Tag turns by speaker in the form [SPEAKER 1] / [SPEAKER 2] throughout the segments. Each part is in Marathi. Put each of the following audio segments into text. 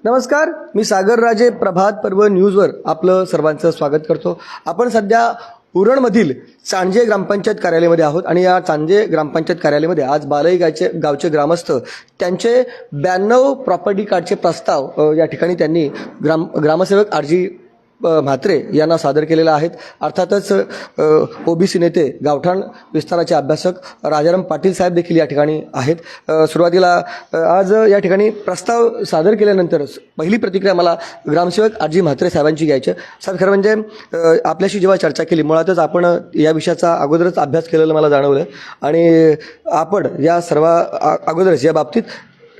[SPEAKER 1] नमस्कार, मी सागर राजे. प्रभात पर्व न्यूजवर आपलं सर्वांचं स्वागत करतो. आपण सध्या उरणमधील चांजे ग्रामपंचायत कार्यालयामध्ये आहोत आणि या चांजे ग्रामपंचायत कार्यालयामध्ये आज बालई गावचे ग्रामस्थ त्यांचे 92 प्रॉपर्टी कार्डचे प्रस्ताव या ठिकाणी त्यांनी ग्रामसेवक आरजी म्हात्रे यांना सादर केलेला आहेत. अर्थातच ओबीसी नेते गावठाण विस्ताराचे अभ्यासक राजाराम पाटील साहेब देखील या ठिकाणी आहेत. सुरुवातीला आज या ठिकाणी प्रस्ताव सादर केल्यानंतर पहिली प्रतिक्रिया मला ग्रामसेवक आरजी म्हात्रे साहेबांची घ्यायची. साहेब, खरं म्हणजे आपल्याशी जेव्हा चर्चा केली, मुळातच आपण या विषयाचा अगोदरच अभ्यास केलेलं मला जाणवलं आणि आपण या सर्व अगोदरच या बाबतीत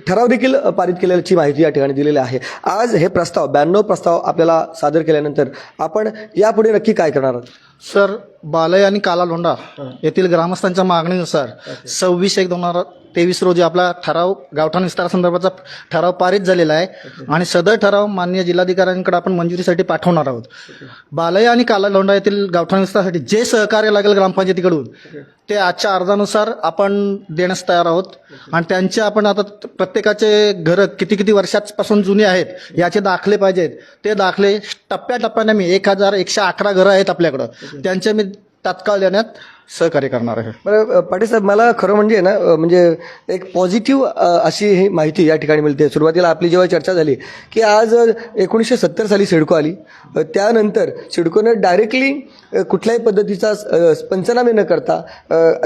[SPEAKER 1] ठराव देखील पारित केल्याची माहिती या ठिकाणी दिलेली आहे. आज हे प्रस्ताव 92 प्रस्ताव आपल्याला सादर केल्यानंतर आपण यापुढे नक्की काय करणार आहात?
[SPEAKER 2] सर, बालई आणि कालालोंढा येथील ग्रामस्थांच्या मागणीनुसार 26/1/2023 रोजी आपला ठराव गावठाण विस्तारासंदर्भाचा ठराव पारित झालेला आहे आणि सदर ठराव माननीय जिल्हाधिकाऱ्यांकडे आपण मंजुरीसाठी पाठवणार आहोत. बालई आणि कालालोंढा येथील गावठाण विस्तारासाठी जे सहकार्य लागेल ग्रामपंचायतीकडून ते आजच्या अर्जानुसार आपण देण्यास तयार आहोत आणि त्यांचे आपण आता प्रत्येकाचे घरं किती वर्षापासून जुने आहेत याचे दाखले पाहिजेत. ते दाखले टप्प्याटप्प्याने मी 1111 घरं आहेत आपल्याकडं, त्यांचे मी तात्काळ देण्यात सहकार्य करणार आहे.
[SPEAKER 1] बरं पाटील साहेब, मला खरं म्हणजे ना म्हणजे एक पॉझिटिव्ह अशी ही माहिती या ठिकाणी मिळते. सुरुवातीला आपली जेव्हा चर्चा झाली की आज 1970 साली सिडको आली, त्यानंतर सिडकोनं डायरेक्टली कुठल्याही पद्धतीचा पंचनामे न करता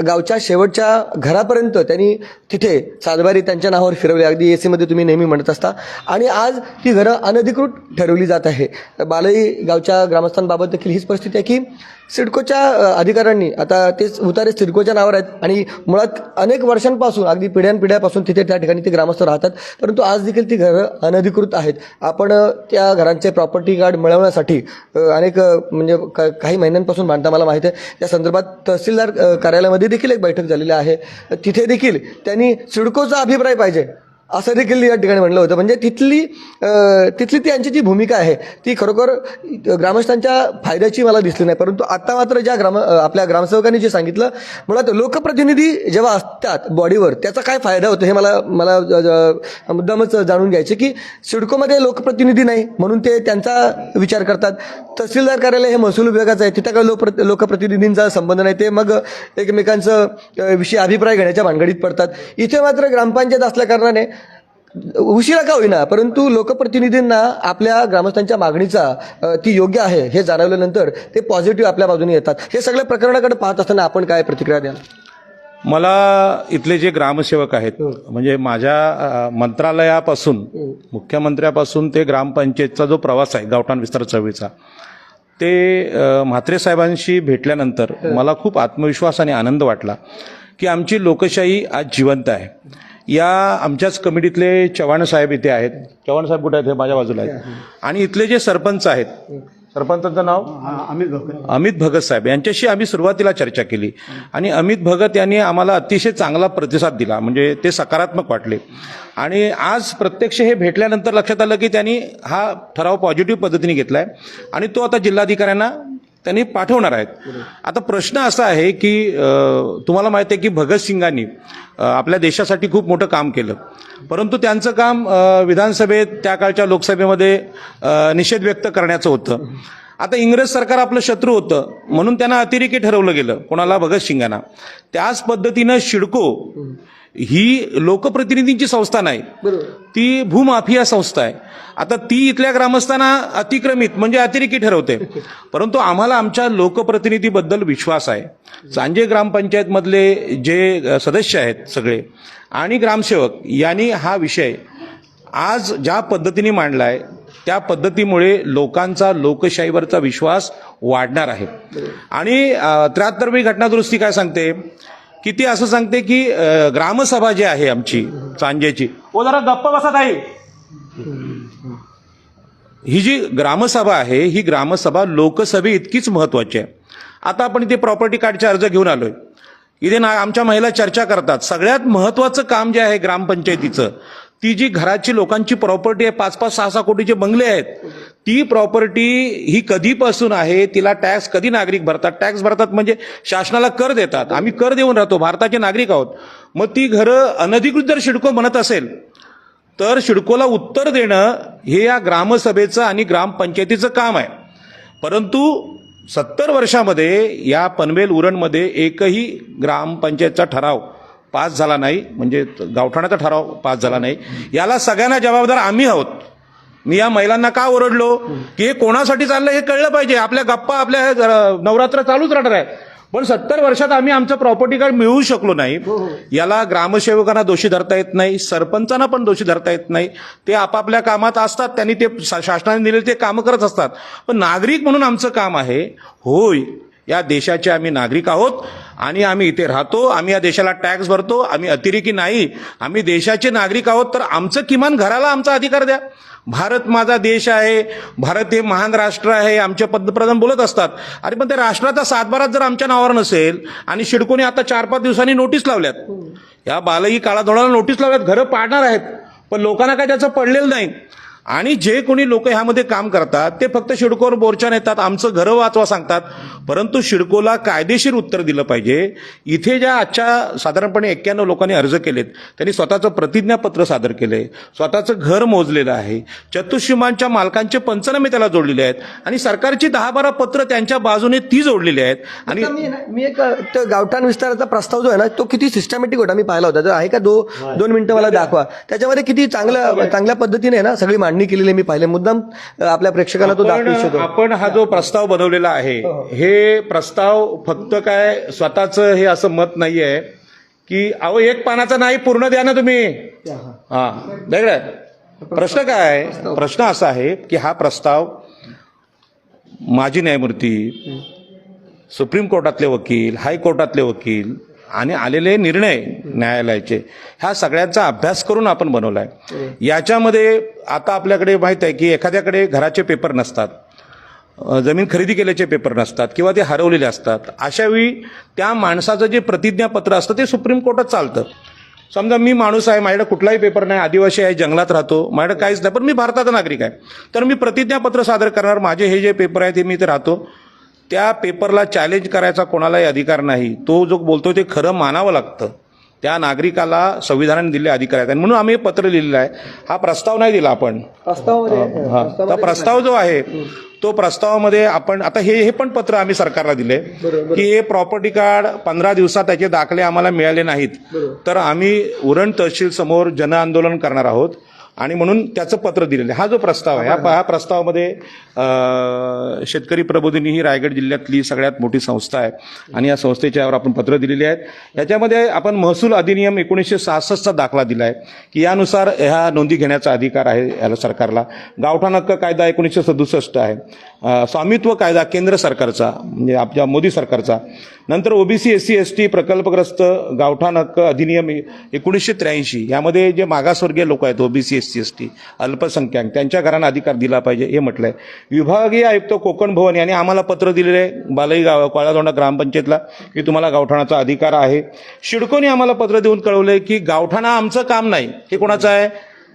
[SPEAKER 1] गावच्या शेवटच्या घरापर्यंत त्यांनी तिथे सातबारी त्यांच्या नावावर फिरवली. अगदी एसीमध्ये तुम्ही नेहमी म्हणत असता. आणि आज ही घरं अनधिकृत ठरवली जात आहे. बालई गावच्या ग्रामस्थांबाबत देखील हीच परिस्थिती आहे की सिडकोच्या अधिकाऱ्यांनी आता तेच उतारे सिडकोच्या नावावर आहेत आणि मुळात अनेक वर्षांपासून अगदी पिढ्यानपिढ्यापासून तिथे त्या ठिकाणी ते ग्रामस्थ राहतात, परंतु आज देखील ती घरं अनधिकृत आहेत. आपण त्या घरांचे प्रॉपर्टी कार्ड मिळवण्यासाठी अनेक म्हणजे काही महिन्यांपासून भांडता मला माहिती आहे. त्या संदर्भात तहसीलदार कार्यालयामध्ये देखील एक बैठक झालेली आहे. तिथे देखील त्यांनी सिडकोचा अभिप्राय पाहिजे असं देखील या ठिकाणी म्हणलं होतं. म्हणजे तिथली त्यांची जी भूमिका आहे ती खरोखर ग्रामस्थांच्या फायद्याची मला दिसली नाही. परंतु आता मात्र ज्या आपल्या ग्रामसेवकांनी जे सांगितलं, मुळात लोकप्रतिनिधी जेव्हा असतात बॉडीवर त्याचा काय फायदा होतो हे मला मुद्दामच जाणून घ्यायचे की सिडकोमध्ये लोकप्रतिनिधी नाही म्हणून ते त्यांचा विचार करतात. तहसीलदार कार्यालय हे महसूल विभागाचं आहे, तिथं काही लोकप्रतिनिधींचा संबंध नाही, ते मग एकमेकांचं विषयी अभिप्राय घेण्याच्या भानगडीत पडतात. इथे मात्र ग्रामपंचायत असल्या कारणाने उशिरा का होईना परंतु लोकप्रतिनिधींना आपल्या ग्रामस्थांच्या मागणीचा ती योग्य आहे हे जाणवल्यानंतर ते पॉझिटिव्ह आपल्या बाजूने येतात. हे सगळ्या प्रकरणाकडे पाहत असताना आपण काय प्रतिक्रिया द्याल?
[SPEAKER 3] मला इथले जे ग्रामसेवक आहेत म्हणजे माझ्या मंत्रालयापासून मुख्यमंत्र्यापासून ते ग्रामपंचायतचा जो प्रवास आहे गावठाण विस्तार चळवळीचा, ते म्हात्रे साहेबांशी भेटल्यानंतर मला खूप आत्मविश्वास आणि आनंद वाटला की आमची लोकशाही आज जिवंत आहे. या आमच्याच कमिटीतले चव्हाण साहेब इथे आहेत. चव्हाण साहेब कुठे आहेत? हे माझ्या बाजूला आहेत. आणि इथले जे सरपंच आहेत, सरपंचांचं नाव अमित भगत साहेब, यांच्याशी आम्ही सुरुवातीला चर्चा केली आणि अमित भगत यांनी आम्हाला अतिशय चांगला प्रतिसाद दिला, म्हणजे ते सकारात्मक वाटले. आणि आज प्रत्यक्ष हे भेटल्यानंतर लक्षात आलं की त्यांनी हा ठराव पॉझिटिव्ह पद्धतीने घेतलाय आणि तो आता जिल्हाधिकाऱ्यांना त्यांनी पाठवणार आहेत. आता प्रश्न असा आहे की तुम्हाला माहिती आहे की भगतसिंगांनी आपल्या देशासाठी खूप मोठं काम केलं, परंतु त्यांचं काम विधानसभेत त्या काळच्या लोकसभेमध्ये निषेध व्यक्त करण्याचं होतं. आता इंग्रज सरकार आपलं शत्रू होतं म्हणून त्यांना अतिरेकी ठरवलं गेलं, कोणाला? भगतसिंगांना. त्याच पद्धतीनं सिडको ही लोकप्रतिनिधींची संस्था नाही, ती भूमाफिया संस्था आहे. आता ती इथल्या ग्रामस्थांना अतिक्रमित म्हणजे अतिरेकी ठरवते, परंतु आम्हाला आमच्या लोकप्रतिनिधीबद्दल विश्वास आहे. चांजे ग्रामपंचायतमधले जे सदस्य आहेत सगळे आणि ग्रामसेवक यांनी हा विषय आज ज्या पद्धतीने मांडलाय त्या पद्धतीमुळे लोकांचा लोकशाहीवरचा विश्वास वाढणार आहे. आणि 73वी घटनादुरुस्ती काय सांगते की ती असं सांगते की ग्रामसभा जी आहे आमची चांजेची, ओ जरा गप्प बसत आहे, ही जी ग्रामसभा आहे ही ग्रामसभा लोकसभे इतकीच महत्वाची आहे. आता आपण इथे प्रॉपर्टी कार्डचे अर्ज घेऊन आलोय, इथे आमच्या महिला चर्चा करतात. सगळ्यात महत्वाचं काम जे आहे ग्रामपंचायतीचं, ती जी घराची लोकांची प्रॉपर्टी आहे, 5-5, 6-6 कोटीचे बंगले आहेत, ती प्रॉपर्टी ही कधीपासून आहे, तिला टॅक्स कधी नागरिक भरतात? टॅक्स भरतात म्हणजे शासनाला कर देतात. आम्ही कर देऊन राहतो, भारताचे नागरिक आहोत. मग ती घरं अनधिकृत जर सिडको म्हणत असेल तर सिडकोला उत्तर देणं हे या ग्रामसभेचं आणि ग्रामपंचायतीचं काम आहे. परंतु 70 वर्षामध्ये या पनवेल उरणमध्ये एकही ग्रामपंचायतचा ठराव पास झाला नाही, म्हणजे गावठाणाचा ठराव पास झाला नाही. याला सगळ्यांना जबाबदार आम्ही आहोत. मी या महिलांना का ओरडलो की हे कोणासाठी चाललं हे कळलं पाहिजे. आपल्या गप्पा आपल्या नवरात्र चालूच राहणार आहे, पण 70 वर्षात आम्ही आमचं प्रॉपर्टी कार्ड मिळवू शकलो नाही. याला ग्रामसेवकांना दोषी धरता येत नाही, सरपंचांना पण दोषी धरता येत नाही. ते आपापल्या कामात असतात, त्यांनी ते शासनाने दिलेले ते कामं करत असतात. पण नागरिक म्हणून आमचं काम आहे, होय या देशाचे आम्ही नागरिक आहोत आणि आम्ही इथे राहतो, आम्ही या देशाला टॅक्स भरतो, आम्ही अतिरेकी नाही, आम्ही देशाचे नागरिक आहोत. तर आमचं किमान घराला आमचा अधिकार द्या. भारत माझा देश आहे, भारत हे महान राष्ट्र आहे, आमचे पंतप्रधान बोलत असतात. अरे पण त्या राष्ट्राचा सातबारा जर आमच्या नावावर नसेल, आणि सिडकोने आता 4-5 दिवसांनी नोटीस लावल्यात, या बालई काळाधोडाला नोटीस लावल्यात, घरं पाडणार आहेत, पण लोकांना काय त्याचं पडलेलं नाही. आणि जे कोणी लोक ह्यामध्ये काम करतात ते फक्त सिडकोवर बोरच्या नेतात, आमचं घरं वाचवा सांगतात. परंतु सिडकोला कायदेशीर उत्तर दिलं पाहिजे. इथे ज्या आजच्या साधारणपणे 91 लोकांनी अर्ज केलेत, त्यांनी स्वतःचं प्रतिज्ञापत्र सादर केलंय, स्वतःचं घर मोजलेलं आहे, चतुष्सीमांच्या मालकांचे पंचनामे त्याला जोडलेले आहेत, आणि सरकारची 10-12 पत्र त्यांच्या बाजूने ती जोडलेली आहेत. आणि
[SPEAKER 1] मी एक तो गावठाण विस्ताराचा प्रस्ताव जो आहे ना, तो किती सिस्टमॅटिक होता मी पाहिला होता. तर आहे का 2 मिनिटं मला दाखवा. त्याच्यामध्ये किती चांगल्या पद्धतीने आहे ना सगळी मांडणी केलेली मी पाहिले. मुद्दाम आपल्या प्रेक्षकांना तो दाखवू इच्छितो.
[SPEAKER 3] आपण हा जो प्रस्ताव बनवलेला आहे, हे प्रस्ताव फक्त काय स्वतःचं हे असं मत नाहीये की अहो एक पानाचा नाही, पूर्ण द्या ना तुम्ही. हा वेगळं प्रश्न काय आहे, प्रश्न असा आहे की हा प्रस्ताव माजी न्यायमूर्ती, सुप्रीम कोर्टातले वकील, हायकोर्टातले वकील आणि आलेले निर्णय न्यायालयाचे, ह्या सगळ्यांचा अभ्यास करून आपण बनवलाय. याच्यामध्ये आता आपल्याकडे माहित आहे की एखाद्याकडे घराचे पेपर नसतात, जमीन खरेदी केल्याचे पेपर नसतात, किंवा ते हरवलेले असतात. अशावेळी त्या माणसाचं जे प्रतिज्ञापत्र असतं ते सुप्रीम कोर्टात चालतं. समजा मी माणूस आहे, माझ्याकडे कुठलाही पेपर नाही, आदिवासी आहे, जंगलात राहतो, माझ्याकडे काहीच नाही, पण मी भारताचा नागरिक आहे, तर मी प्रतिज्ञापत्र सादर करणार, माझे हे जे पेपर आहेत ते मी इथे राहतो. त्या पेपरला चॅलेंज करायचा कोणालाही अधिकार नाही. तो जो बोलतो ते खरं मानावं लागतं. त्या नागरिकाला संविधानाने दिलेले अधिकार आहेत, आणि म्हणून आम्ही हे पत्र लिहिलेलं आहे. हा प्रस्ताव नाही दिला आपण, तर प्रस्ताव जो आहे तो प्रस्तावामध्ये आपण आता हे पण पत्र आम्ही सरकारला दिले की हे प्रॉपर्टी कार्ड 15 दिवसात त्याचे दाखले आम्हाला मिळाले नाहीत तर आम्ही उरण तहसील समोर जनआंदोलन करणार आहोत, आणि म्हणून त्याचं पत्र दिलेलं आहे. हा जो प्रस्ताव आहे, ह्या प्रस्तावामध्ये शेतकरी प्रबोधिनी ही रायगड जिल्ह्यातली सगळ्यात मोठी संस्था आहे, आणि या संस्थेच्यावर आपण पत्र दिलेली आहेत. याच्यामध्ये आपण महसूल अधिनियम 1966चा दाखला दिला आहे की यानुसार ह्या नोंदी घेण्याचा अधिकार आहे याला सरकारला. गावठाण हक्क कायदा 1967 आहे, स्वामित्व कायदा केंद्र सरकारचा म्हणजे आपल्या मोदी सरकारचा, नंतर ओबीसी SC ST प्रकल्पग्रस्त गावठाण हक्क अधिनियम 1983, यामध्ये जे मागासवर्गीय लोक आहेत ओबीसी SC ST अल्पसंख्याक त्यांच्या घरांना अधिकार दिला पाहिजे हे म्हटलंय. विभागीय आयुक्त कोकण भवन यांनी आम्हाला पत्र दिलेलं आहे बालई गाव काळाधोंडा ग्रामपंचायतला की तुम्हाला गावठाणाचा अधिकार आहे. सिडकोने आम्हाला पत्र देऊन कळवलंय की गावठाणा आमचं काम नाही, हे कोणाचं आहे,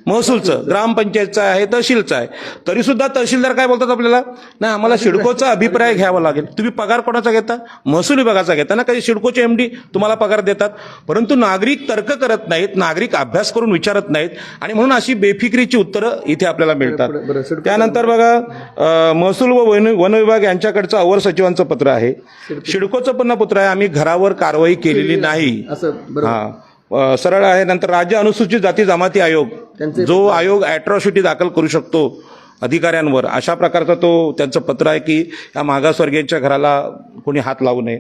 [SPEAKER 3] महसूलचं, ग्रामपंचायतचं आहे, तहसीलचं आहे. तरी सुद्धा तहसीलदार काय बोलतात आपल्याला, नाही आम्हाला सिडकोचा अभिप्राय घ्यावा लागेल. तुम्ही पगार कोणाचा घेता, महसूल विभागाचा घेता ना, काही सिडकोचे MD तुम्हाला पगार देतात. परंतु नागरिक तर्क करत नाहीत, नागरिक अभ्यास करून विचारत नाहीत, आणि म्हणून अशी बेफिक्रीची उत्तरं इथे आपल्याला मिळतात. त्यानंतर बघा महसूल व वन विभाग यांच्याकडचं अवर सचिवांचं पत्र आहे, सिडकोचं पण पत्र आहे, आम्ही घरावर कारवाई केलेली नाही, हा सरळ आहे. नंतर राज्य अनुसूचित जाती जमाती आयोग, जो आयोग अॅट्रॉसिटी दाखल करू शकतो अधिकाऱ्यांवर, अशा प्रकारचा तो त्यांचं पत्र आहे की या मागासवर्गीयांच्या घराला कोणी हात लावू नये.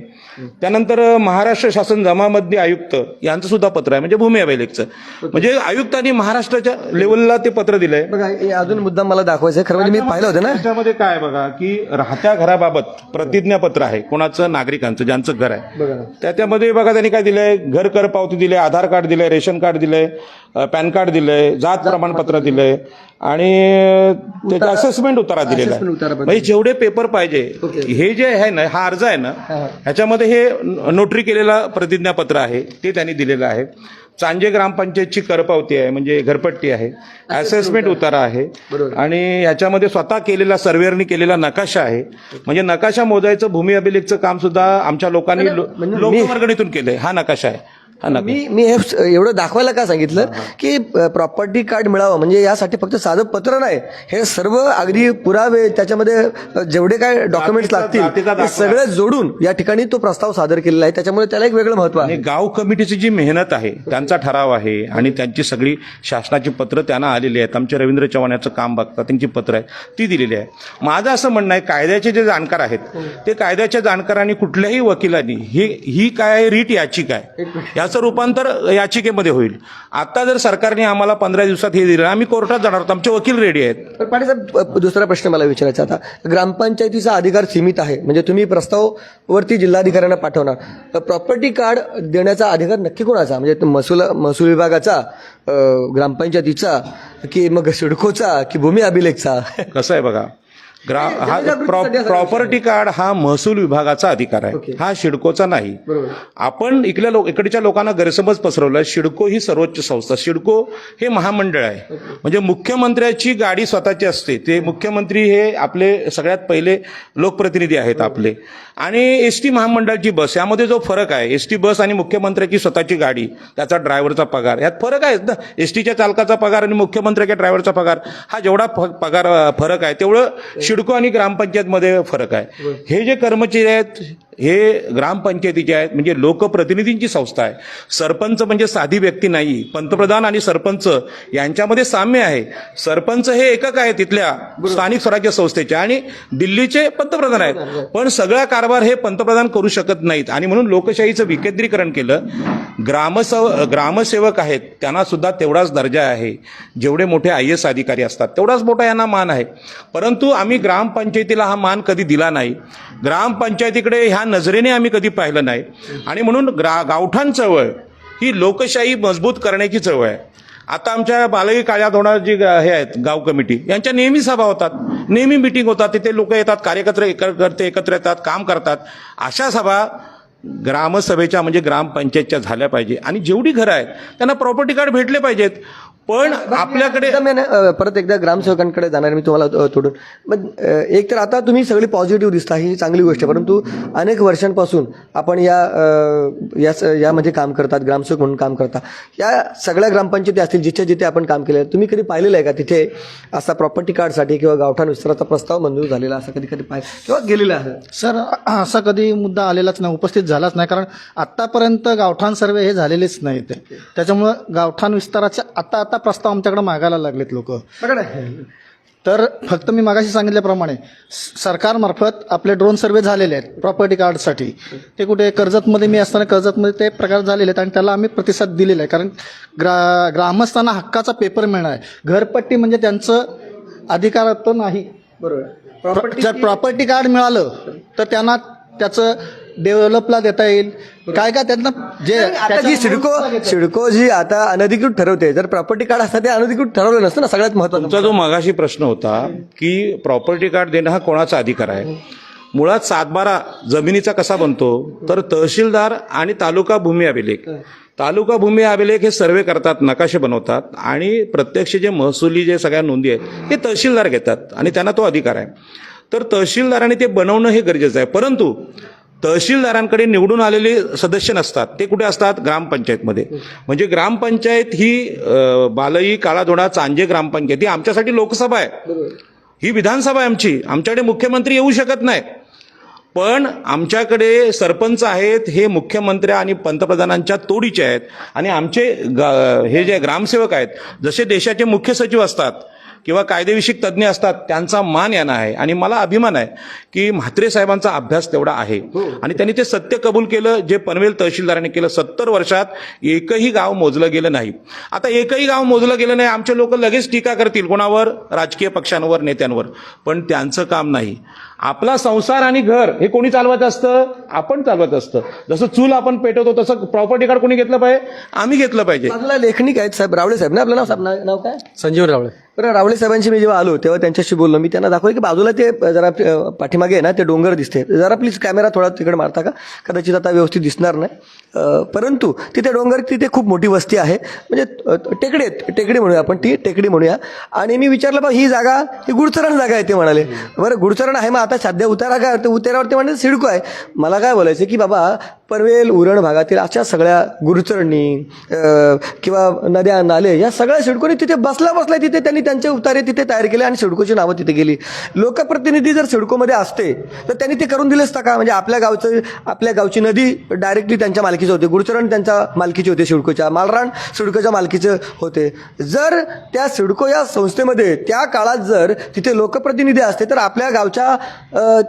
[SPEAKER 3] त्यानंतर महाराष्ट्र शासन जमाबंदी आयुक्त यांचं सुद्धा पत्र आहे, म्हणजे भूमी अभिलेखचं, म्हणजे आयुक्तांनी महाराष्ट्राच्या लेवलला ते पत्र दिलंय.
[SPEAKER 1] बघा अजून मुद्दा मला दाखवायचं आहे, खरं म्हणजे मी पाहिलं होतं ना,
[SPEAKER 3] त्याच्यामध्ये काय बघा की राहत्या घराबाबत प्रतिज्ञापत्र आहे कोणाचं, नागरिकांचं ज्यांचं घर आहे. त्याच्यामध्ये बघा त्यांनी काय दिलंय, घर कर पावती दिले, आधार कार्ड दिलंय, रेशन कार्ड दिलंय, पॅन कार्ड दिलंय, जात प्रमाणपत्र दिलंय, आणि त्याचा असेसमेंट उतारा दिलेला आहे. म्हणजे जेवढे पेपर पाहिजे, हे जे आहे ना, हा अर्ज आहे ना, ह्याच्यामध्ये हे नोटरी केलेला प्रतिज्ञापत्र आहे ते त्यांनी दिलेलं आहे. चांजे ग्रामपंचायतची करपावती आहे, म्हणजे घरपट्टी आहे, असेसमेंट उतारा आहे, आणि ह्याच्यामध्ये स्वतः केलेला सर्वेअरनी केलेला नकाशा आहे. म्हणजे नकाशा मोजायचं भूमी अभिलेखचं काम सुद्धा आमच्या लोकांनी लोकवर्गणीतून केलंय. हा नकाशा आहे, हा नका.
[SPEAKER 1] मी हे एवढं दाखवायला का सांगितलं की प्रॉपर्टी कार्ड मिळावं म्हणजे यासाठी फक्त साधं पत्र नाही, हे सर्व अगदी पुरावे त्याच्यामध्ये जेवढे काय डॉक्युमेंट्स लागतील
[SPEAKER 3] जातीचा
[SPEAKER 1] ते
[SPEAKER 3] दाखला.
[SPEAKER 1] सगळं जोडून या ठिकाणी तो प्रस्ताव सादर केलेला आहे. त्याच्यामुळे त्याला एक वेगळं महत्व आहे.
[SPEAKER 3] आणि गाव कमिटीची जी मेहनत आहे, त्यांचा ठराव आहे आणि त्यांची सगळी शासनाची पत्र त्यांना आलेली आहेत. आमचे रवींद्र चव्हाण याचं काम बघतात, त्यांची पत्र आहेत ती दिलेली आहे. माझं असं म्हणणं आहे, कायद्याचे जे जाणकार आहेत ते कायद्याच्या जाणकारांनी कुठल्याही वकिलांनी ही काय रीट याचिका आहे याचं रूपांतर याचिकेमध्ये होईल. आता जर सरकारने आम्हाला 15 दिवसात हे दिलं, आम्ही कोर्टात जाणार आहोत, आमचे वकील रेडी आहेत.
[SPEAKER 1] पण पाटील साहेब, दुसरा प्रश्न मला विचारायचा आता, ग्रामपंचायतीचा अधिकार सीमित आहे म्हणजे तुम्ही प्रस्ताववरती जिल्हाधिकाऱ्यांना पाठवणार, प्रॉपर्टी कार्ड देण्याचा अधिकार नक्की कोणाचा, म्हणजे महसूल विभागाचा, ग्रामपंचायतीचा, की मग सिडकोचा, की भूमी अभिलेखचा?
[SPEAKER 3] कसं आहे बघा, हा प्रॉपर्टी कार्ड हा महसूल विभागाचा अधिकार आहे, हा सिडकोचा नाही. आपण इकडच्या लोकांना गैरसमज पसरवला. सिडको ही सर्वोच्च संस्था, सिडको हे महामंडळ आहे. म्हणजे मुख्यमंत्र्याची गाडी स्वतःची असते, ते मुख्यमंत्री हे आपले सगळ्यात पहिले लोकप्रतिनिधी आहेत आपले. आणि एसटी महामंडळाची बस, यामध्ये जो फरक आहे, एसटी बस आणि मुख्यमंत्र्याची स्वतःची गाडी, त्याचा ड्रायव्हरचा पगार, यात फरक आहे ना. एसटीच्या चालकाचा पगार आणि मुख्यमंत्र्याच्या ड्रायव्हरचा पगार हा जेवढा पगार फरक आहे तेवढं सिडको आणि ग्रामपंचायतमध्ये फरक आहे. हे जे कर्मचारी आहेत हे ग्रामपंचायतीचे आहेत, म्हणजे लोकप्रतिनिधींची संस्था आहे. सरपंच म्हणजे साधी व्यक्ती नाही. पंतप्रधान आणि सरपंच यांच्यामध्ये साम्य आहे. सरपंच हे एकक आहे तिथल्या स्थानिक स्वराज्य संस्थेचे आणि दिल्लीचे पंतप्रधान आहेत. पण सगळा कारभार हे पंतप्रधान करू शकत नाहीत आणि म्हणून लोकशाहीचं विकेंद्रीकरण केलं. ग्रामसेवक आहेत त्यांना सुद्धा तेवढाच दर्जा आहे, जेवढे मोठे IAS अधिकारी असतात तेवढाच मोठा यांना मान आहे. परंतु आम्ही ग्रामपंचायतीला हा मान कधी दिला नाही. ग्रामपंचायतीकडे ह्या नजरेने आम्ही कधी पाहिलं नाही. आणि म्हणून गावठाण चळवळ ही लोकशाही मजबूत करण्याची चळवळ आहे. आता आमच्या बालगी काळ्या धोंडा जी हे आहेत गाव कमिटी, यांच्या नेहमी सभा होतात, नेहमी मिटिंग होतात, तिथे लोक येतात, कार्यकर्ते एकत्र येतात, काम करतात. अशा सभा ग्रामसभेच्या म्हणजे ग्रामपंचायतच्या झाल्या पाहिजे. आणि जेवढी घरं आहेत त्यांना प्रॉपर्टी कार्ड भेटले पाहिजेत. पण आपल्याकडे
[SPEAKER 1] परत एकदा ग्रामसेवकांकडे जाणार मी तुम्हाला तोडून. मग एक तर आता तुम्ही सगळी पॉझिटिव्ह दिसता, ही चांगली गोष्ट आहे. परंतु अनेक वर्षांपासून आपण यामध्ये काम करतात, ग्रामसेवक म्हणून काम करता. या सगळ्या ग्रामपंचायती असतील जिथे जिथे आपण काम केलं, तुम्ही कधी पाहिलेलं आहे का तिथे असा प्रॉपर्टी कार्डसाठी किंवा गावठाण विस्ताराचा प्रस्ताव मंजूर झालेला असं कधी किंवा गेलेला आहे?
[SPEAKER 2] सर, असा कधी मुद्दा आलेलाच नाही, उपस्थित झालाच नाही. कारण आत्तापर्यंत गावठाण सर्वे हे झालेलेच नाही ते. त्याच्यामुळं गावठाण विस्ताराच्या आता प्रस्ताव आमच्याकडे मागायला लागलेत लोक. तर फक्त मी मागाशी सांगितल्याप्रमाणे सरकारमार्फत आपले ड्रोन सर्वे झालेले आहेत प्रॉपर्टी कार्डसाठी. ते कुठे कर्जतमध्ये मी असताना कर्जतमध्ये ते प्रकार झालेले आहेत आणि त्याला आम्ही प्रतिसाद दिलेला आहे. कारण ग्रामस्थांना हक्काचा पेपर मिळणार आहे. घरपट्टी म्हणजे त्यांचं अधिकारात नाही.
[SPEAKER 1] बरोबर.
[SPEAKER 2] जर प्रॉपर्टी कार्ड मिळालं तर त्यांना त्याचं डेव्हलपला देता येईल. काय त्यांना जे
[SPEAKER 1] आता जी सिडको जी आता अनधिकृत ठरवते, जर प्रॉपर्टी कार्ड असतं ते अनधिकृत ठरवलं नसतं ना. सगळ्यात महत्त्वाचा
[SPEAKER 3] तुमचा जो मगाशी प्रश्न होता की प्रॉपर्टी कार्ड देणं हा कोणाचा अधिकार आहे. मुळात 7/12 जमिनीचा कसा बनतो तर तहसीलदार आणि तालुका भूमी अभिलेख हे सर्वे करतात, नकाशे बनवतात आणि प्रत्यक्ष जे महसुली जे सगळ्या नोंदी आहेत ते तहसीलदार घेतात आणि त्यांना तो अधिकार आहे. तर तहसीलदाराने ते बनवणं हे गरजेचं आहे. परंतु तहसीलदारांकडे निवडून आलेले सदस्य नसतात, ते कुठे असतात? ग्रामपंचायतमध्ये. म्हणजे ग्रामपंचायत ही बालई, काळाधोडा, चांजे ग्रामपंचायत ही आमच्यासाठी लोकसभा आहे, ही विधानसभा आहे आमची. आमच्याकडे मुख्यमंत्री येऊ शकत नाही, पण आमच्याकडे सरपंच आहेत हे मुख्यमंत्री आणि पंतप्रधानांच्या तोडीचे आहेत. आणि आमचे हे जे ग्रामसेवक आहेत जसे देशाचे मुख्य सचिव असतात किंवा कायदेविषयक तज्ज्ञ असतात त्यांचा मान यांना आहे. आणि मला अभिमान आहे की म्हात्रे साहेबांचा अभ्यास तेवढा आहे आणि त्यांनी ते सत्य कबूल केलं जे पनवेल तहसीलदारांनी केलं. 70 वर्षात एकही गाव मोजलं गेलं नाही. आता एकही गाव मोजलं गेलं नाही, आमचे लोक लगेच टीका करतील कोणावर? राजकीय पक्षांवर, नेत्यांवर. पण त्यांचं काम नाही. आपला संसार आणि घर हे कोणी चालवत असतं? आपण चालवत असतं. जसं चूल आपण पेटवतो तसं प्रॉपर्टी कार्ड कोणी घेतलं पाहिजे? आम्ही घेतलं पाहिजे.
[SPEAKER 1] बाजूला लेखनिक आहेत साहेब, रावळे साहेब ना, आपलं नाव काय?
[SPEAKER 2] संजीव रावळे.
[SPEAKER 1] बरं, रावळे साहेबांशी मी जेव्हा आलो तेव्हा त्यांच्याशी बोललो. मी त्यांना दाखवलं की बाजूला ते जरा पाठीमागे आहे ना ते डोंगर दिसते, जरा प्लीज कॅमेरा थोडा तिकडे मारता का? कदाचित आता व्यवस्थित दिसणार नाही. परंतु तिथे डोंगर, तिथे खूप मोठी वस्ती आहे, म्हणजे टेकडी म्हणूया आपण, ती टेकडी म्हणूया. आणि मी विचारलं बा ही जागा ही गुडचरण जागा आहे. ते म्हणाले बरं गुडचरण आहे, मग आता सध्या उतारा काय? उतारावरती म्हणजे सिडको आहे. मला काय बोलायचं की बाबा पनवेल उरण भागातील अशा सगळ्या गुरुचरणी किंवा नद्या नाले या सगळ्या सिडकोने तिथे बसल्या तिथे त्यांनी त्यांचे उतारे तिथे तयार केले आणि सिडकोची नावं तिथे गेली. लोकप्रतिनिधी जर सिडकोमध्ये असते तर त्यांनी ते करून दिले असता का? म्हणजे आपल्या गावची नदी डायरेक्टली त्यांच्या मालकीचे होते, गुरुचरण त्यांच्या मालकीचे होते, सिडकोच्या मालरान सिडकोच्या मालकीचे होते. जर त्या सिडको या संस्थेमध्ये त्या काळात जर तिथे लोकप्रतिनिधी असते तर आपल्या गावच्या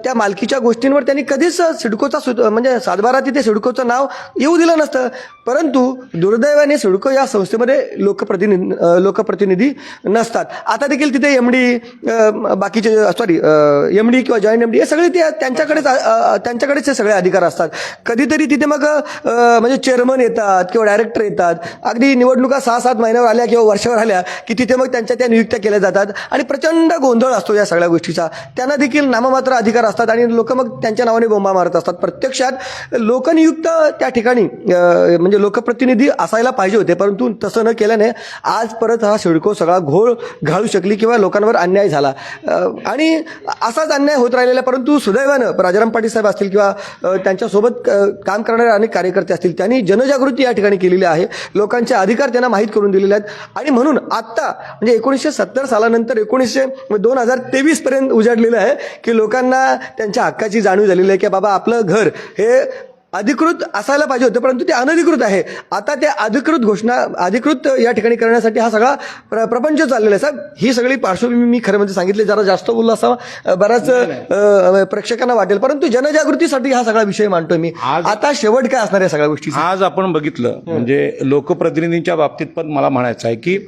[SPEAKER 1] त्या मालकीच्या गोष्टींवर त्यांनी कधीच सिडकोचा म्हणजे सातबारा तिथे सिडकोचं नाव येऊ दिलं नसतं. परंतु दुर्दैवाने सिडको या संस्थेमध्ये लोकप्रतिनिधी नसतात. आता देखील तिथे एमडी बाकीचे एमडी किंवा जॉईंट एमडी हे सगळे ते त्यांच्याकडेच हे सगळे अधिकार असतात. कधीतरी तिथे मग म्हणजे चेअरमन येतात किंवा डायरेक्टर येतात. अगदी निवडणुका 6-7 महिन्यावर आल्या किंवा वर्षावर आल्या की तिथे मग त्यांच्या त्या नियुक्त्या केल्या जातात आणि प्रचंड गोंधळ असतो या सगळ्या गोष्टीचा. त्यांना देखील नाममात्र अधिकार असतात आणि लोक मग त्यांच्या नावाने बोंबा मारत असतात. प्रत्यक्षात लोकनियुक्त त्या ठिकाणी म्हणजे लोकप्रतिनिधी असायला पाहिजे होते, परंतु तसं न केल्याने आज परत हा सिडको सगळा घोळ घालू शकली किंवा लोकांवर अन्याय झाला आणि असाच अन्याय होत राहिलेला. परंतु सुदैवानं राजाराम पाटील साहेब असतील किंवा त्यांच्यासोबत काम करणारे अनेक कार्यकर्ते असतील त्यांनी जनजागृती या ठिकाणी केलेली आहे. लोकांचे अधिकार त्यांना माहीत करून दिलेले आहेत आणि म्हणून आत्ता म्हणजे 1970 सालानंतर 2023 पर्यंत उजाडलेलं आहे की लोकांना त्यांच्या हक्काची जाणीव झालेली आहे की बाबा आपलं घर हे अधिकृत असायला पाहिजे होतं, परंतु ते अनधिकृत आहे. आता ते अधिकृत या ठिकाणी करण्यासाठी हा सगळा प्रपंच चाललेला आहे. साहेब, ही सगळी पार्श्वभूमी मी खरं म्हणजे सांगितली, जरा जास्त बोललो असावा बऱ्याच प्रेक्षकांना वाटेल, परंतु जनजागृतीसाठी हा सगळा विषय मांडतोय मी. आता शेवट काय असणार आहे सगळ्या गोष्टी?
[SPEAKER 3] आज आपण बघितलं म्हणजे लोकप्रतिनिधींच्या बाबतीत पण मला म्हणायचं आहे की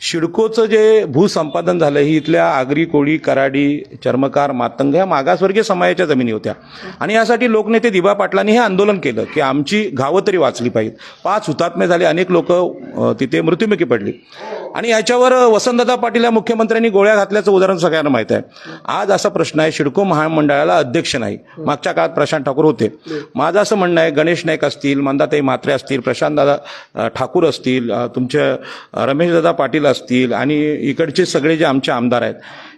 [SPEAKER 3] सिडकोचं जे भूसंपादन झालं ही इथल्या आगरी, कोळी, कराडी, चर्मकार, मातंग या मागासवर्गीय समाजाच्या जमिनी होत्या आणि यासाठी लोकनेते दिबा पाटलांनी हे आंदोलन केलं की आमची गावं तरी वाचली पाहिजेत. 5 हुतात्मे झाले, अनेक लोक तिथे मृत्युमुखी पडली आणि याच्यावर वसंतदादा पाटील या मुख्यमंत्र्यांनी गोळ्या घातल्याचं उदाहरण सगळ्यांना माहीत आहे. आज असा प्रश्न आहे, सिडको महामंडळाला अध्यक्ष नाही. मागच्या काळात प्रशांत ठाकूर होते. माझं असं म्हणणं आहे, गणेश नाईक असतील, मंदाताई म्हात्रे असतील, प्रशांतदादा ठाकूर असतील, तुमचे रमेशदादा पाटील असतील आणि इकडचे सगळे जे आमचे आमदार आहेत,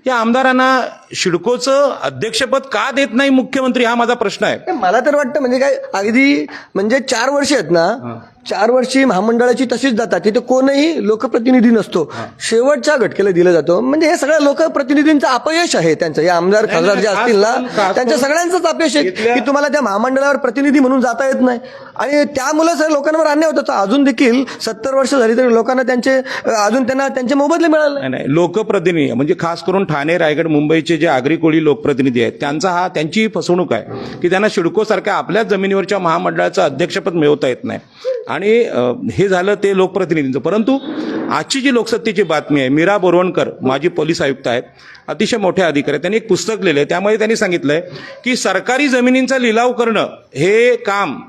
[SPEAKER 3] या आमदारांना सिडकोचं अध्यक्षपद का देत नाही मुख्यमंत्री, हा माझा प्रश्न आहे.
[SPEAKER 1] मला तर वाटतं म्हणजे काय अगदी म्हणजे 4 वर्ष आहेत ना, 4 वर्षी महामंडळाची तशीच जातात, तिथे कोणही लोकप्रतिनिधी नसतो, शेवटच्या घटकेला दिलं जातं. म्हणजे हे सगळ्या लोकप्रतिनिधींचं अपयश आहे त्यांचं. हे आमदार खासदार जे असतील ना त्यांच्या सगळ्यांचंच अपयश आहे की तुम्हाला त्या महामंडळावर प्रतिनिधी म्हणून जाता येत नाही आणि त्यामुळेच लोकांवर अन्याय होत. अजून देखील 70 वर्ष झाली तरी लोकांना त्यांना त्यांचे मोबदले मिळाले
[SPEAKER 3] नाही. लोकप्रतिनिधी म्हणजे खास करून ठाणे, रायगड, मुंबईचे जे आगरी कोळी लोकप्रतिनिधी आहेत त्यांची फसवणूक आहे की त्यांना सिडकोसारख्या आपल्याच जमिनीवरच्या महामंडळाचं अध्यक्षपद मिळवता येत नाही आणि हे झालं ते लोकप्रतिनिधींचं. परंतु आजची जी लोकसत्तेची बातमी आहे, मीरा बोरवणकर माजी पोलीस आयुक्त आहेत, अतिशय मोठे अधिकारी आहेत, त्यांनी एक पुस्तक लिहिलंय. त्यामध्ये त्यांनी सांगितलंय की सरकारी जमिनींचा लिलाव करणं हे काम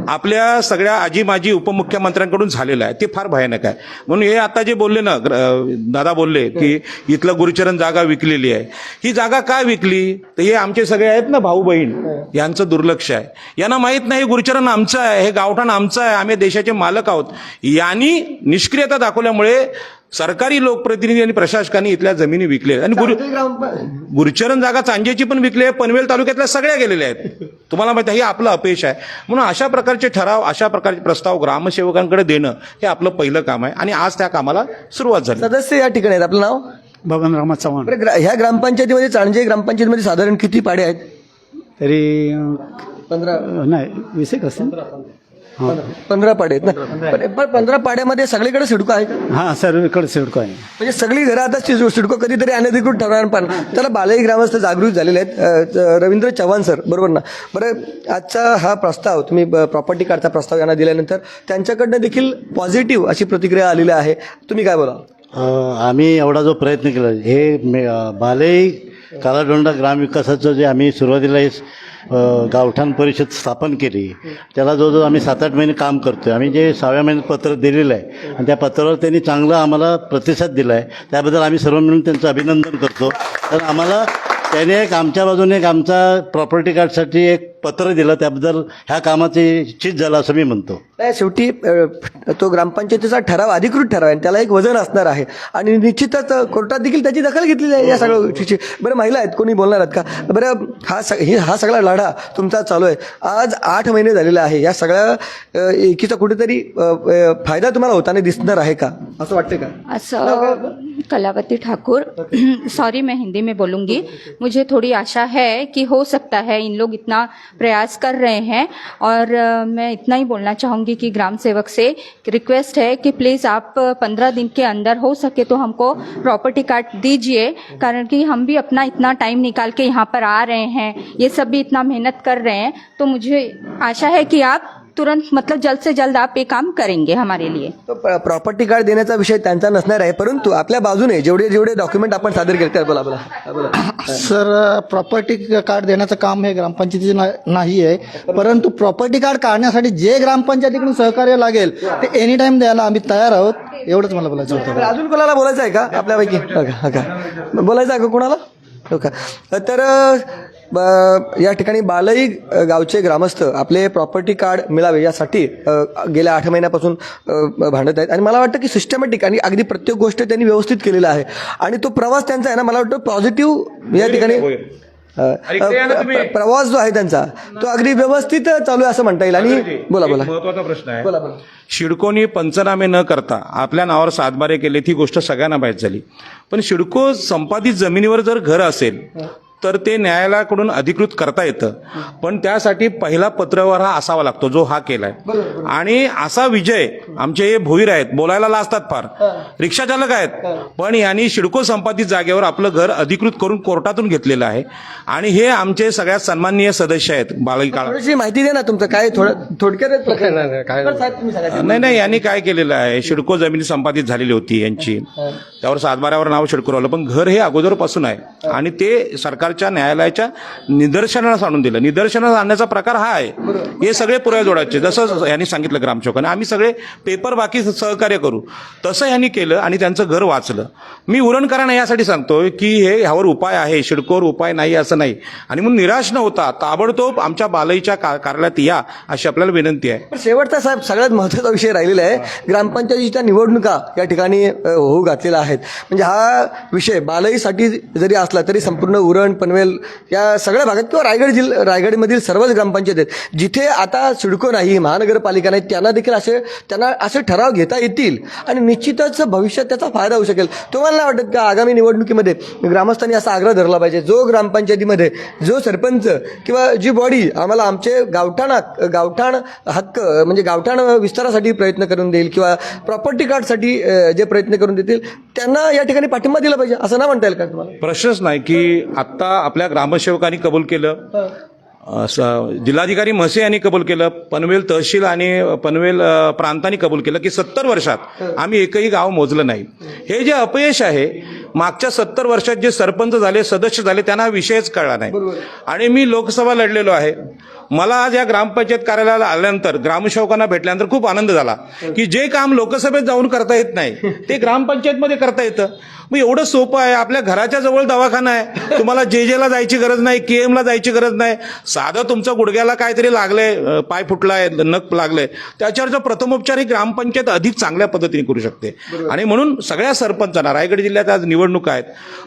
[SPEAKER 3] आपल्या सगळ्या आजी माजी उपमुख्यमंत्र्यांकडून झालेलं आहे. ते फार भयानक आहे. म्हणून हे आता जे बोलले ना दादा बोलले की इथलं गुरुचरण जागा विकलेली आहे, ही जागा का विकली तर हे आमचे सगळे आहेत ना भाऊ बहीण, यांचं दुर्लक्ष आहे. यांना माहीत नाही गुरुचरण आमचं आहे, हे गावठाण आमचं आहे, आम्ही देशाचे मालक आहोत. यांनी निष्क्रियता दाखवल्यामुळे सरकारी लोकप्रतिनिधी आणि प्रशासकांनी इथल्या जमिनी विकल्या आणि गुरुचरण जागा चांजेची पण विकली आहे, पनवेल तालुक्यातल्या सगळ्या गेलेल्या आहेत. तुम्हाला माहिती आहे हे आपलं अपयश आहे. म्हणून अशा प्रकारचे ठराव, अशा प्रकारचे प्रस्ताव ग्रामसेवकांकडे देणं हे आपलं पहिलं काम आहे आणि आज त्या कामाला सुरुवात झाली.
[SPEAKER 1] सदस्य या ठिकाणी आहेत. आपलं नाव?
[SPEAKER 4] बबनराव चव्हाण.
[SPEAKER 1] ह्या ग्रामपंचायतीमध्ये चांजे ग्रामपंचायतीमध्ये साधारण किती पाडे आहेत?
[SPEAKER 4] तरी
[SPEAKER 1] 15
[SPEAKER 4] नाही 20 एक असतील.
[SPEAKER 1] 15 पाडे आहेत ना. पण 15 पाड्यामध्ये सगळीकडे सिडको आहे का?
[SPEAKER 4] हां, सर्वीकडे सिडको आहे.
[SPEAKER 1] म्हणजे सगळी घरं आता सिडको कधीतरी अनधिकृत ठरणार. पण त्याला बालही ग्रामस्थ जागृत झालेले आहेत. रवींद्र चव्हाण सर, बरोबर ना? बरं, आजचा हा प्रस्ताव तुम्ही प्रॉपर्टी कार्डचा प्रस्ताव यांना दिल्यानंतर त्यांच्याकडनं देखील पॉझिटिव्ह अशी प्रतिक्रिया आलेली आहे. तुम्ही काय बोला?
[SPEAKER 5] आम्ही एवढा जो प्रयत्न केला, हे बालई कालाडोंडा ग्रामविकासाचं जे आम्ही सुरुवातीला गावठाण परिषद स्थापन केली, त्याला जवळजवळ आम्ही 7-8 महिने काम करतोय. आम्ही जे 6व्या महिन्यात पत्र दिलेलं आहे आणि त्या पत्रावर त्यांनी चांगला आम्हाला प्रतिसाद दिला आहे, त्याबद्दल आम्ही सर्व मिळून त्यांचं अभिनंदन करतो. कारण आम्हाला त्याने एक आमच्या बाजूने एक आमचा प्रॉपर्टी कार्डसाठी एक पत्र दिलं, त्याबद्दल ह्या कामाची चीज झालं असं मी म्हणतो.
[SPEAKER 1] नाही, शेवटी तो ग्रामपंचायतीचा ठराव अधिकृत ठराव आहे आणि त्याला एक वजन असणार आहे आणि निश्चितच कोर्टात देखील त्याची दखल घेतलेली आहे या सगळ्या गोष्टीची. बरं, महिला आहेत, कोणी बोलणार आहेत का? बरं, हा सगळा लढा तुमचा चालू आहे, आज 8 महिने झालेले आहे. या सगळ्या एकीचा कुठेतरी फायदा तुम्हाला होताना दिसणार आहे का, असं वाटतं का?
[SPEAKER 6] कलावती ठाकुर, सॉरी मैं हिंदी में बोलूँगी. मुझे थोड़ी आशा है कि हो सकता है इन लोग इतना प्रयास कर रहे हैं और मैं इतना ही बोलना चाहूँगी कि ग्राम सेवक से रिक्वेस्ट है कि प्लीज़ आप 15 दिन के अंदर हो सके तो हमको प्रॉपर्टी कार्ड दीजिए, कारण कि हम भी अपना इतना टाइम निकाल के यहाँ पर आ रहे हैं, ये सब भी इतना मेहनत कर रहे हैं, तो मुझे आशा है कि आप तुरंत मतलब जल्द से जल्द आप ये काम करेंगे हमारे लिए.
[SPEAKER 1] तो प्रॉपर्टी कार्ड देण्याचा विषय त्यांचा नसणार आहे, परंतु आपल्या बाजूने जेवढे डॉक्युमेंट आपण सादर केले तर बोला.
[SPEAKER 2] सर, प्रॉपर्टी कार्ड देण्याचं काम हे ग्रामपंचायतीचे नाही आहे, परंतु प्रॉपर्टी कार्ड काढण्यासाठी जे ग्रामपंचायतीकडून सहकार्य लागेल ते एनी टाइम द्यायला आम्ही तयार आहोत, एवढंच मला बोलायचं होतं.
[SPEAKER 1] अजून कोणाला बोलायचं आहे का आपल्यापैकी? का बोलायचं आहे का कोणाला? हो का? तर या ठिकाणी बालई गावचे ग्रामस्थ आपले प्रॉपर्टी कार्ड मिळावे यासाठी गेल्या 8 महिन्यापासून भांडत आहेत आणि मला वाटतं की सिस्टमॅटिक आणि अगदी प्रत्येक गोष्ट त्यांनी व्यवस्थित केलेला आहे आणि तो प्रवास त्यांचा आहे ना, मला वाटतं पॉझिटिव्ह या ठिकाणी प्रवास जो आहे त्यांचा तो अगदी व्यवस्थित चालू आहे असं म्हणता येईल. आणि बोला.
[SPEAKER 3] महत्वाचा प्रश्न आहे.
[SPEAKER 1] बोला.
[SPEAKER 3] सिडकोने पंचनामे न करता आपल्या नावावर सातबारे केले, ती गोष्ट सगळ्यांना माहीत झाली. पण सिडको संपादित जमिनीवर जर घर असेल तर ते न्यायालयाकडून अधिकृत करता येतं, पण त्यासाठी पहिला पत्रव्यवहार हा असावा लागतो, जो हा केलाय. आणि असा विजय आमचे हे भोईर आहेत, बोलायला लाजतात फार, रिक्षा चालक आहेत, पण यांनी सिडको संपादित जागेवर आपलं घर अधिकृत करून कोर्टातून घेतलेलं आहे. आणि हे आमचे सगळ्यात सन्माननीय सदस्य आहेत बालई काळा.
[SPEAKER 1] थोडीशी माहिती दे ना तुमचं काय, थोडक्यात.
[SPEAKER 3] नाही, यांनी काय केलेलं आहे, सिडको जमिनी संपादित झालेली होती यांची, त्यावर सातबाऱ्यावर नाव सिडको राहिलं, पण घर हे अगोदरपासून आहे आणि ते सरकारच्या न्यायालयाच्या निदर्शनास आणून दिलं. निदर्शनास आणण्याचा प्रकार हा आहे. हे सगळे पुरावे जोडायचे, जसं यांनी सांगितलं ग्रामसेवकांनी, आम्ही सगळे पेपर बाकी सहकार्य करू, तसं यांनी केलं आणि त्यांचं घर वाचलं. मी उरणकरांना यासाठी सांगतोय की ह्यावर उपाय आहे, सिडकोवर उपाय नाही असं नाही, आणि म्हणून निराश न होता ताबडतोब आमच्या बालईच्या कार्यालयात या अशी आपल्याला विनंती आहे.
[SPEAKER 1] शेवटचा साहेब सगळ्यात महत्त्वाचा विषय राहिलेला आहे, ग्रामपंचायतीच्या निवडणुका या ठिकाणी होऊ घातलेल्या आहेत. म्हणजे हा विषय बालईसाठी जरी असला तरी संपूर्ण उरण, पनवेल या सगळ्या भागात किंवा रायगडमधील सर्वच ग्रामपंचायत आहेत जिथे आता सिडको नाही, महानगरपालिका नाही, त्यांना असे ठराव घेता येतील आणि निश्चितच भविष्यात त्याचा फायदा होऊ शकेल. तुम्हाला नाही वाटत का आगामी निवडणुकीमध्ये ग्रामस्थांनी असा आग्रह धरला पाहिजे, जो ग्रामपंचायतीमध्ये जो सरपंच किंवा जी बॉडी आम्हाला आमचे गावठाण हक्क म्हणजे गावठाण विस्तारासाठी प्रयत्न करून देईल किंवा प्रॉपर्टी कार्डसाठी जे प्रयत्न करून देतील त्यांना या ठिकाणी पाठिंबा दिला पाहिजे, असं ना म्हणता येईल का तुम्हाला?
[SPEAKER 3] प्रश्नच नाही की आता आपल्या ग्रामसेवकांनी कबूल केलं, जिल्हाधिकारी म्हसे यांनी कबूल केलं, पनवेल तहसील आणि पनवेल प्रांतांनी कबूल केलं की 70 वर्षात आम्ही एकही गाव मोजलं नाही. हे जे अपयश आहे, मागच्या 70 वर्षात जे सरपंच झाले, सदस्य झाले, त्यांना विषयच कळला नाही. आणि मी लोकसभा लढलेलो आहे. मला आज या ग्रामपंचायत कार्यालयाला आल्यानंतर ग्रामसेवकांना भेटल्यानंतर खूप आनंद झाला की जे काम लोकसभेत जाऊन करता येत नाही ते ग्रामपंचायतमध्ये करता येतं. मग एवढं सोपं आहे. आपल्या घराच्या जवळ दवाखाना आहे, तुम्हाला जेला जायची गरज नाही, KM ला जायची गरज नाही. साधं तुमचं गुडघ्याला काहीतरी लागलंय, पाय फुटलाय, नख लागलंय, त्याच्यावरचा प्रथमोपचार ही ग्रामपंचायत अधिक चांगल्या पद्धतीने करू शकते. आणि म्हणून सगळ्या सरपंचांना, रायगड जिल्ह्यात आज निवडणुका आहेत,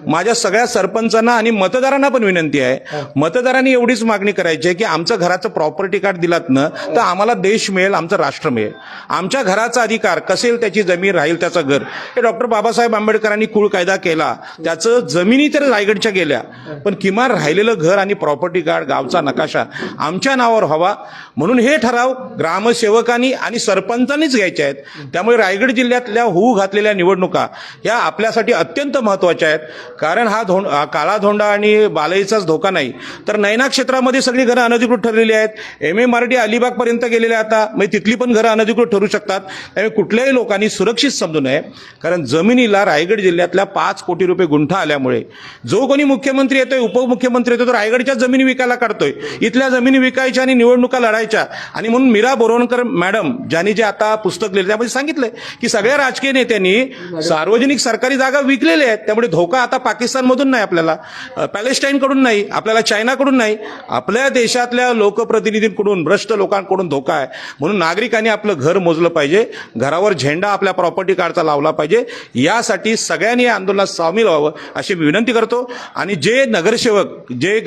[SPEAKER 3] माझ्या सगळ्या सरपंचांना आणि मतदारांना पण विनंती आहे, मतदारांनी एवढीच मागणी करायची आहे की आमचं घराचं प्रॉपर्टी कार्ड दिलात ना तर आम्हाला देश मिळेल, आमचं राष्ट्र मिळेल. आमच्या घराचा अधिकार कसेल, त्याची जमीन राहील, त्याचं घर. हे डॉक्टर बाबासाहेब आंबेडकरांनी कुळ कायदा केला, त्याचं जमिनी तर रायगडच्या गेल्या, पण किमान राहिलेलं घर आणि प्रॉपर्टी कार्ड, गावचा नकाशा आमच्या नावावर व्हावा, म्हणून हे ठराव ग्रामसेवकांनी आणि सरपंचांनीच घ्यायचे आहेत. त्यामुळे रायगड जिल्ह्यातल्या होऊ घातलेल्या निवडणुका या आपल्यासाठी अत्यंत महत्त्वाच्या आहेत. कारण हा काळा धोंडा आणि बालईचाच धोका नाही, तर नैना क्षेत्रामध्ये सगळी घरं अनधिकृत ठरलेली ठरवलेली आहेत. MMRD अलिबागपर्यंत गेलेले आता, म्हणजे तिथली पण घरं अनधिकृत ठरू शकतात. त्यामुळे कुठल्याही लोकांनी सुरक्षित समजू नये, कारण जमिनीला रायगड जिल्ह्यातल्या 5 कोटी रुपये गुंठा आल्यामुळे जो कोणी मुख्यमंत्री येतोय, उपमुख्यमंत्री येतोय, तो रायगडच्या जमिनी विकायला काढतोय. इथल्या जमिनी विकायच्या आणि निवडणुका लढायच्या. आणि म्हणून मीरा बोरवणकर मॅडम ज्यांनी जे आता पुस्तक लिहिलं त्यामध्ये सांगितलंय की सगळ्या राजकीय नेत्यांनी सार्वजनिक सरकारी जागा विकलेल्या आहेत. त्यामुळे धोका आता पाकिस्तानमधून नाही, आपल्याला पॅलेस्टाईनकडून नाही, आपल्याला चायनाकडून नाही, आपल्या देशातल्या लोकप्रतिनिधींकडून, भ्रष्ट लोकांकडून धोका आहे. म्हणून नागरिकांनी आपलं घर मोजलं पाहिजे, घरावर झेंडा आपल्या प्रॉपर्टी कार्डचा लावला पाहिजे. यासाठी सगळ्यांनी या आंदोलनात सामील व्हावं अशी विनंती करतो. आणि जे नगरसेवक, जे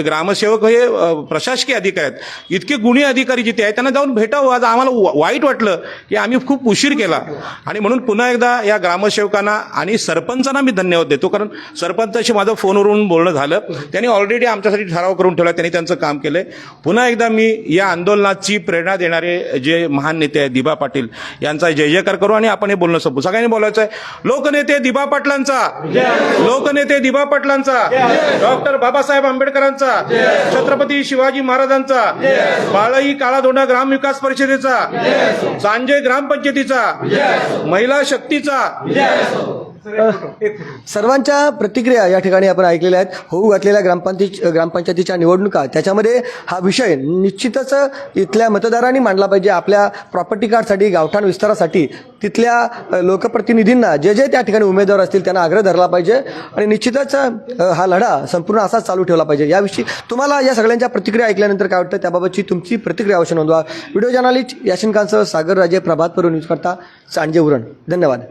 [SPEAKER 3] ग्रामसेवक हे प्रशासकीय अधिकारी आहेत, इतके गुणी अधिकारी जिथे आहेत त्यांना जाऊन भेटावं. आज आम्हाला वाईट वाटलं की आम्ही खूप उशीर केला. आणि म्हणून पुन्हा एकदा या ग्रामसेवकांना आणि सरपंचांना मी धन्यवाद देतो, कारण सरपंचाशी माझं फोनवरून बोलणं झालं. त्यांनी ऑलरेडी आमच्यासाठी ठराव करून ठेवला, त्यांनी त्यांचं काम केलंय. पुन्हा एकदा मी या आंदोलनाची प्रेरणा देणारे जे महान नेते आहेत दिबा पाटील यांचा जय जयकार करू आणि आपण हे बोलणं संपू. सगळ्यांनी बोलायचं आहे, लोकनेते दिबा पाटलांचा, लोकनेते दिबा पाटलांचा, डॉक्टर बाबासाहेब आंबेडकरांचा, छत्रपती शिवाजी महाराजांचा, बाळई काळाधोंडा ग्राम विकास परिषदेचा, सांजे ग्रामपंचायतीचा, महिला शक्तीचा.
[SPEAKER 1] सर्वांच्या प्रतिक्रिया या ठिकाणी आपण ऐकलेल्या आहेत. होऊ घातलेल्या ग्रामपंचायतीच्या निवडणुका, त्याच्यामध्ये हा विषय निश्चितच इथल्या मतदारांनी मांडला पाहिजे. आपल्या प्रॉपर्टी कार्डसाठी, गावठाण विस्तारासाठी तिथल्या लोकप्रतिनिधींना जे जे त्या ठिकाणी उमेदवार असतील त्यांना आग्रह धरला पाहिजे आणि निश्चितच हा लढा संपूर्ण असाच चालू ठेवला पाहिजे. याविषयी तुम्हाला या सगळ्यांच्या प्रतिक्रिया ऐकल्यानंतर काय वाटतं, त्याबाबतची तुमची प्रतिक्रिया अवश्य नोंदवा. व्हिडिओ जर्नलिस्ट याशिन खानसह सागर राजे, प्रभात पर्व न्यूज करता, सांजे उरण. धन्यवाद.